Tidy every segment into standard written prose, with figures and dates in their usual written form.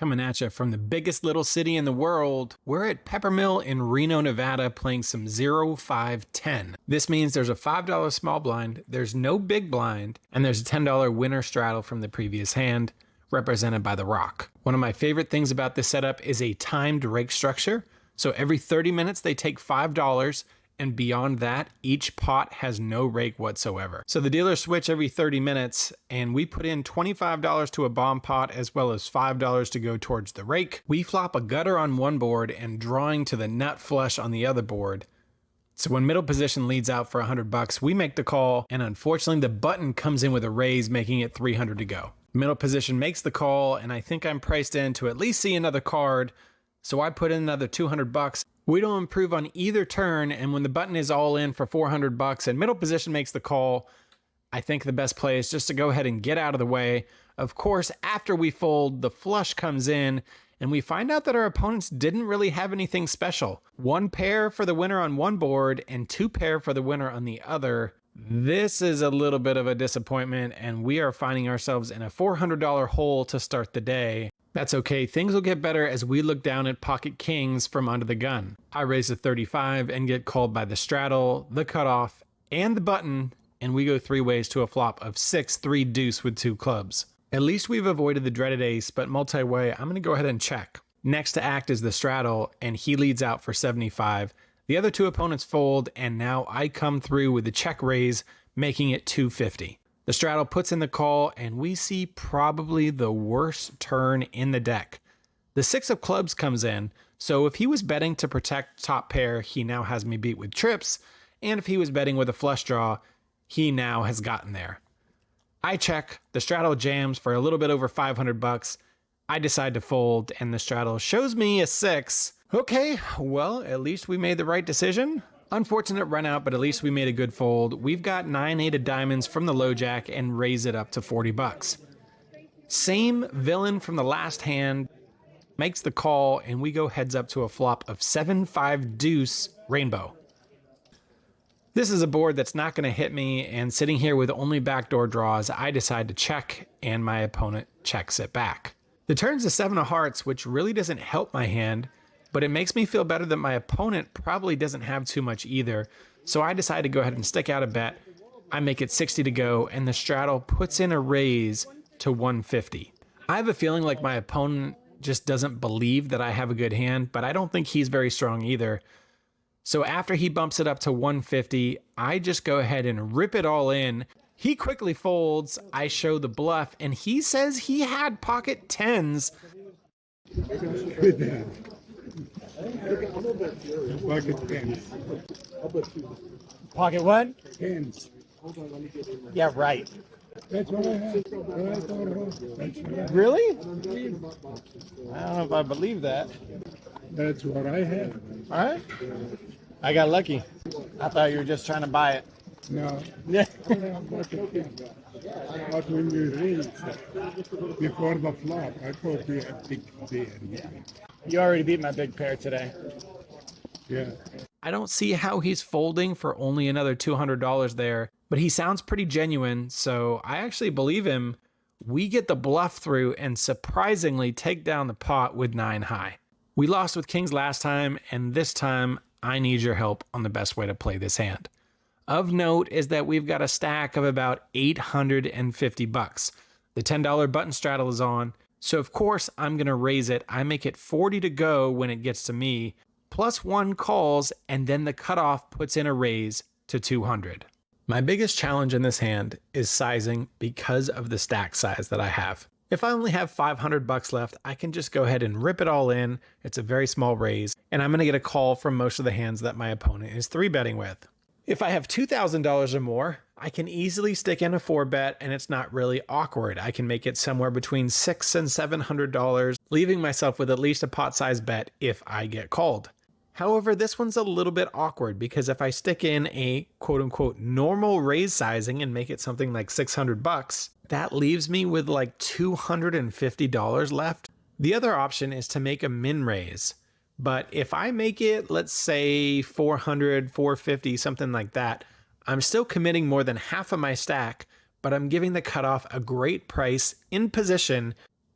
Coming at you from the biggest little city in the world, we're at Peppermill in Reno, Nevada, playing some 0-5-10. This means there's a $5 small blind, there's no big blind, and there's a $10 winner straddle from the previous hand, represented by the rock. One of my favorite things about this setup is a timed rake structure. So every 30 minutes they take $5, and beyond that, each pot has no rake whatsoever. So the dealers switch every 30 minutes, and we put in $25 to a bomb pot as well as $5 to go towards the rake. We flop a gutter on one board and drawing to the nut flush on the other board. So when middle position leads out for $100, we make the call, and unfortunately the button comes in with a raise, making it $300 to go. Middle position makes the call, and I think I'm priced in to at least see another card, so I put in another $200. We don't improve on either turn, and when the button is all in for $400 and middle position makes the call, I think the best play is just to go ahead and get out of the way. Of course, after we fold, the flush comes in, and we find out that our opponents didn't really have anything special. One pair for the winner on one board, and two pair for the winner on the other. This is a little bit of a disappointment, and we are finding ourselves in a $400 hole to start the day. That's okay, things will get better as we look down at pocket kings from under the gun. I raise a 35 and get called by the straddle, the cutoff, and the button, and we go three ways to a flop of 6-3 deuce with two clubs. At least we've avoided the dreaded ace, but multi-way, I'm gonna go ahead and check. Next to act is the straddle, and he leads out for 75. The other two opponents fold, and now I come through with the check raise, making it 250. The straddle puts in the call, and we see probably the worst turn in the deck. The 6 of clubs comes in, so if he was betting to protect top pair, he now has me beat with trips, and if he was betting with a flush draw, he now has gotten there. I check, the straddle jams for a little bit over $500. I decide to fold, and the straddle shows me a 6. Okay, well, at least we made the right decision. Unfortunate run out, but at least we made a good fold. We've got 9-8 of diamonds from the low jack and raise it up to $40. Same villain from the last hand makes the call, and we go heads up to a flop of 7-5 deuce rainbow. This is a board that's not going to hit me, and sitting here with only backdoor draws, I decide to check, and my opponent checks it back. The turn's a 7 of hearts, which really doesn't help my hand, but it makes me feel better that my opponent probably doesn't have too much either. So I decide to go ahead and stick out a bet. I make it 60 to go, and the straddle puts in a raise to 150. I have a feeling like my opponent just doesn't believe that I have a good hand, but I don't think he's very strong either. So after he bumps it up to 150, I just go ahead and rip it all in. He quickly folds, I show the bluff, and he says he had pocket 10s. Pocket tens. Pocket what? Tens. Yeah, right. That's what I have. That's what I have. Really? I don't know if I believe that. That's what I have. All right. I got lucky. I thought you were just trying to buy it. No. Yeah. I have pocket tens. But when you raise before the flop, I thought we had big pair. You already beat my big pair today. Yeah. I don't see how he's folding for only another $200 there, but he sounds pretty genuine, so I actually believe him. We get the bluff through and surprisingly take down the pot with 9 high. We lost with kings last time, and this time I need your help on the best way to play this hand. Of note is that we've got a stack of about $850. The $10 button straddle is on, so of course I'm going to raise it. I make it 40 to go when it gets to me, plus 1 calls, and then the cutoff puts in a raise to 200. My biggest challenge in this hand is sizing because of the stack size that I have. If I only have $500 left, I can just go ahead and rip it all in. It's a very small raise, and I'm going to get a call from most of the hands that my opponent is 3-betting with. If I have $2,000 or more, I can easily stick in a 4-bet, and it's not really awkward. I can make it somewhere between $600 and $700, leaving myself with at least a pot-sized bet if I get called. However, this one's a little bit awkward because if I stick in a quote-unquote normal raise sizing and make it something like $600, that leaves me with like $250 left. The other option is to make a min raise. But if I make it, let's say 400, 450, something like that, I'm still committing more than half of my stack, but I'm giving the cutoff a great price in position,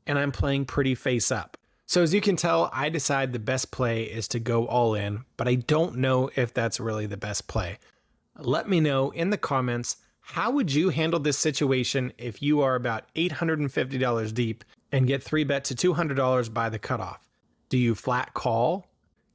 and I'm playing pretty face up. So as you can tell, I decide the best play is to go all in, but I don't know if that's really the best play. Let me know in the comments, how would you handle this situation if you are about $850 deep and get 3-bet to $200 by the cutoff? Do you flat call,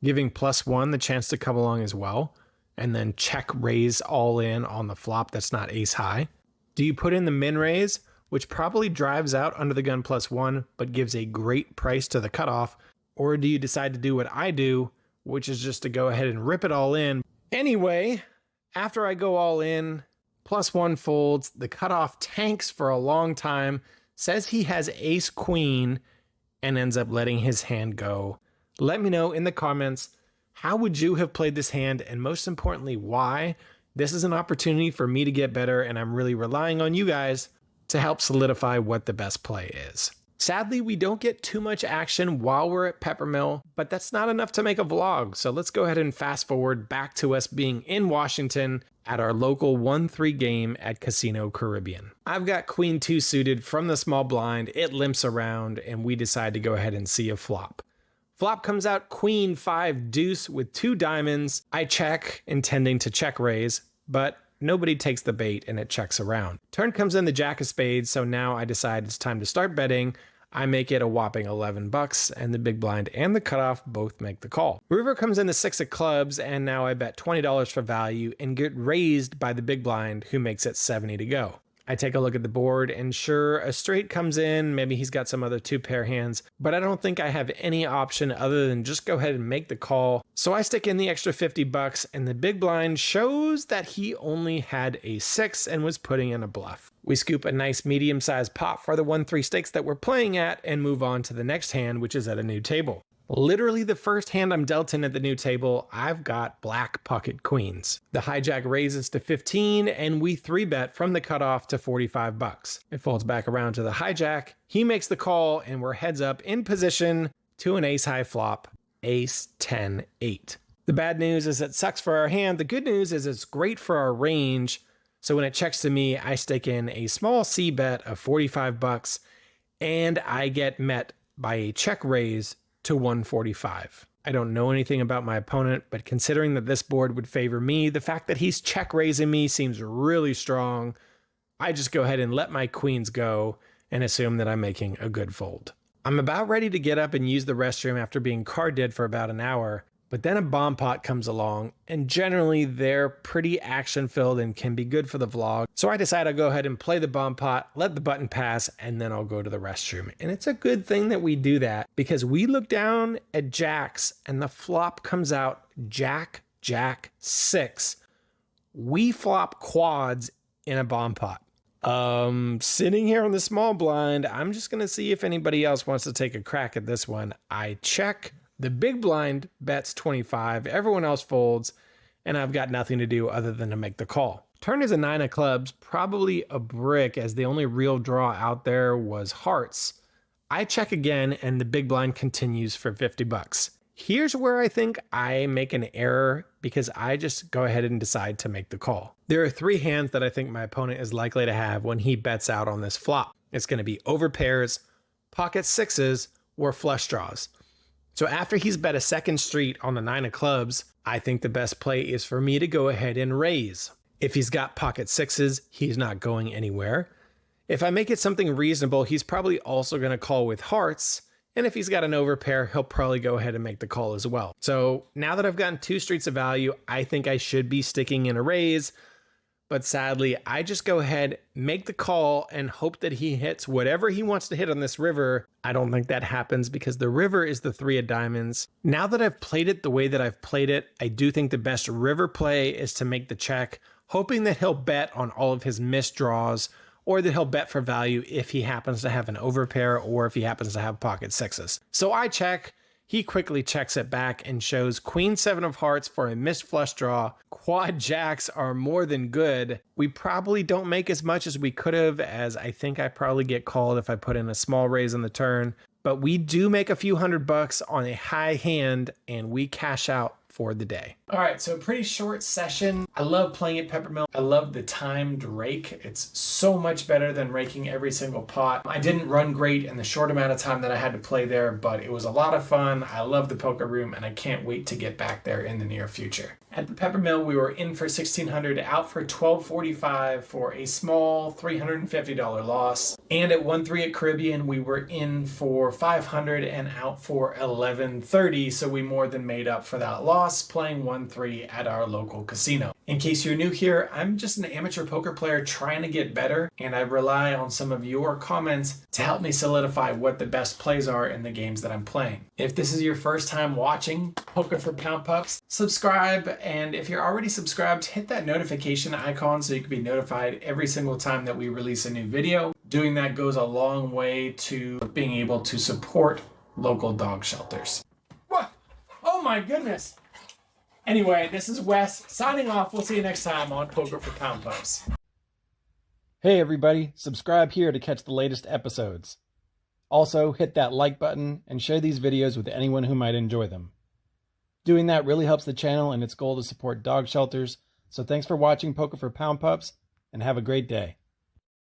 giving +1 the chance to come along as well, and then check raise all in on the flop that's not ace high? Do you put in the min raise, which probably drives out under the gun +1, but gives a great price to the cutoff? Or do you decide to do what I do, which is just to go ahead and rip it all in? Anyway, after I go all in, +1 folds, the cutoff tanks for a long time, says he has ace queen, and ends up letting his hand go. Let me know in the comments, how would you have played this hand, and most importantly, why? This is an opportunity for me to get better, and I'm really relying on you guys to help solidify what the best play is. Sadly, we don't get too much action while we're at Peppermill, but that's not enough to make a vlog. So let's go ahead and fast forward back to us being in Washington at our local 1-3 game at Casino Caribbean. I've got queen 2 suited from the small blind. It limps around and we decide to go ahead and see a flop. Flop comes out queen 5 deuce with 2 diamonds. I check, intending to check raise, but nobody takes the bait and it checks around. Turn comes in the jack of spades, so now I decide it's time to start betting. I make it a whopping $11, and the big blind and the cutoff both make the call. River comes in the 6 of clubs, and now I bet $20 for value and get raised by the big blind, who makes it 70 to go. I take a look at the board, and sure, a straight comes in, maybe he's got some other 2-pair hands, but I don't think I have any option other than just go ahead and make the call. So I stick in the extra $50, and the big blind shows that he only had a 6 and was putting in a bluff. We scoop a nice medium-sized pot for the 1-3 stakes that we're playing at and move on to the next hand, which is at a new table. Literally the first hand I'm dealt in at the new table, I've got black pocket queens. The hijack raises to 15 and we 3-bet from the cutoff to $45. It folds back around to the hijack. He makes the call and we're heads up in position to an ace high flop, ace 10 8. The bad news is it sucks for our hand. The good news is it's great for our range. So when it checks to me, I stick in a small C bet of $45 and I get met by a check raise to 145. I don't know anything about my opponent, but considering that this board would favor me, the fact that he's check raising me seems really strong. I just go ahead and let my queens go and assume that I'm making a good fold. I'm about ready to get up and use the restroom after being card dead for about an hour, but then a bomb pot comes along, and generally they're pretty action filled and can be good for the vlog. So I decide I'll go ahead and play the bomb pot, let the button pass, and then I'll go to the restroom. And it's a good thing that we do that because we look down at jacks and the flop comes out jack, jack, 6. We flop quads in a bomb pot. Sitting here on the small blind, I'm just gonna see if anybody else wants to take a crack at this one. I check. The big blind bets 25, everyone else folds, and I've got nothing to do other than to make the call. Turn is a 9 of clubs, probably a brick, as the only real draw out there was hearts. I check again, and the big blind continues for $50. Here's where I think I make an error because I just go ahead and decide to make the call. There are 3 hands that I think my opponent is likely to have when he bets out on this flop. It's going to be over pairs, pocket 6s, or flush draws. So after he's bet a second street on the 9 of clubs, I think the best play is for me to go ahead and raise. If he's got pocket 6s, he's not going anywhere. If I make it something reasonable, he's probably also going to call with hearts. And if he's got an overpair, he'll probably go ahead and make the call as well. So now that I've gotten 2 streets of value, I think I should be sticking in a raise. But sadly, I just go ahead, make the call, and hope that he hits whatever he wants to hit on this river. I don't think that happens because the river is the 3 of diamonds. Now that I've played it the way that I've played it, I do think the best river play is to make the check, hoping that he'll bet on all of his missed draws, or that he'll bet for value if he happens to have an overpair or if he happens to have pocket 6s. So I check. He quickly checks it back and shows queen 7 of hearts for a missed flush draw. Quad jacks are more than good. We probably don't make as much as we could have, as I think I probably get called if I put in a small raise on the turn. But we do make a few $100 on a high hand, and we cash out for the day. All right, so pretty short session. I love playing at Peppermill. I love the timed rake. It's so much better than raking every single pot. I didn't run great in the short amount of time that I had to play there, but it was a lot of fun. I love the poker room, and I can't wait to get back there in the near future. At the Peppermill, we were in for $1,600, out for $1,245 for a small $350 loss. And at 1-3 at Caribbean, we were in for $500 and out for $1,130, so we more than made up for that loss playing 1-3 at our local casino. In case you're new here, I'm just an amateur poker player trying to get better, and I rely on some of your comments to help me solidify what the best plays are in the games that I'm playing. If this is your first time watching Poker for Pound Pups, subscribe, and if you're already subscribed, hit that notification icon so you can be notified every single time that we release a new video. Doing that goes a long way to being able to support local dog shelters. What? Oh my goodness! Anyway, this is Wes signing off. We'll see you next time on Poker for Pound Pups. Hey everybody, subscribe here to catch the latest episodes. Also, hit that like button and share these videos with anyone who might enjoy them. Doing that really helps the channel and its goal to support dog shelters, so thanks for watching Poker for Pound Pups, and have a great day.